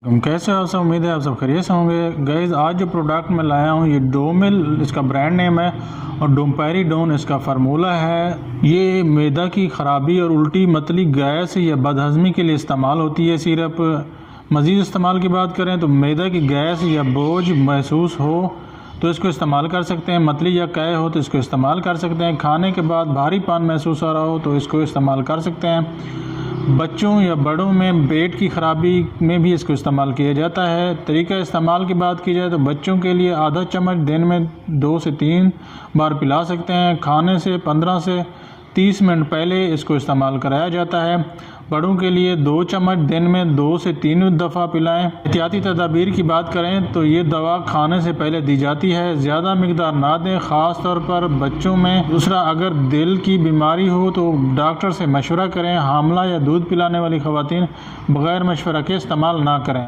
तुम कैसे हो? सब उम्मीद है आप सब खैरियत से होंगे। गाइस आज जो प्रोडक्ट मैं लाया हूँ ये डोमिल इसका ब्रांड नेम है और डोम्पेरिडोन इसका फार्मूला है। ये मैदा की ख़राबी और उल्टी मतली गैस या बदहज़मी के लिए इस्तेमाल होती है सिरप। मज़ीद इस्तेमाल की बात करें तो मैदा की गैस या बोझ महसूस हो तो इसको इस्तेमाल कर सकते हैं। मतली या कै हो तो इसको इस्तेमाल कर सकते हैं। खाने के बाद भारीपन महसूस हो रहा हो तो इसको इस्तेमाल कर सकते हैं। बच्चों या बड़ों में पेट की ख़राबी में भी इसको इस्तेमाल किया जाता है। तरीका इस्तेमाल की बात की जाए तो बच्चों के लिए आधा चम्मच दिन में 2 से 3 बार पिला सकते हैं। खाने से 15 से 30 मिनट पहले इसको इस्तेमाल कराया जाता है। बड़ों के लिए 2 चम्मच दिन में 2 से 3 दफ़ा पिलाएं। एहतियाती तदाबीर की बात करें तो ये दवा खाने से पहले दी जाती है। ज़्यादा मिकदार ना दें, ख़ास तौर पर बच्चों में। दूसरा, अगर दिल की बीमारी हो तो डॉक्टर से मशवरा करें। हामला या दूध पिलाने वाली ख़वातीन बग़ैर मशवरा के इस्तेमाल ना करें।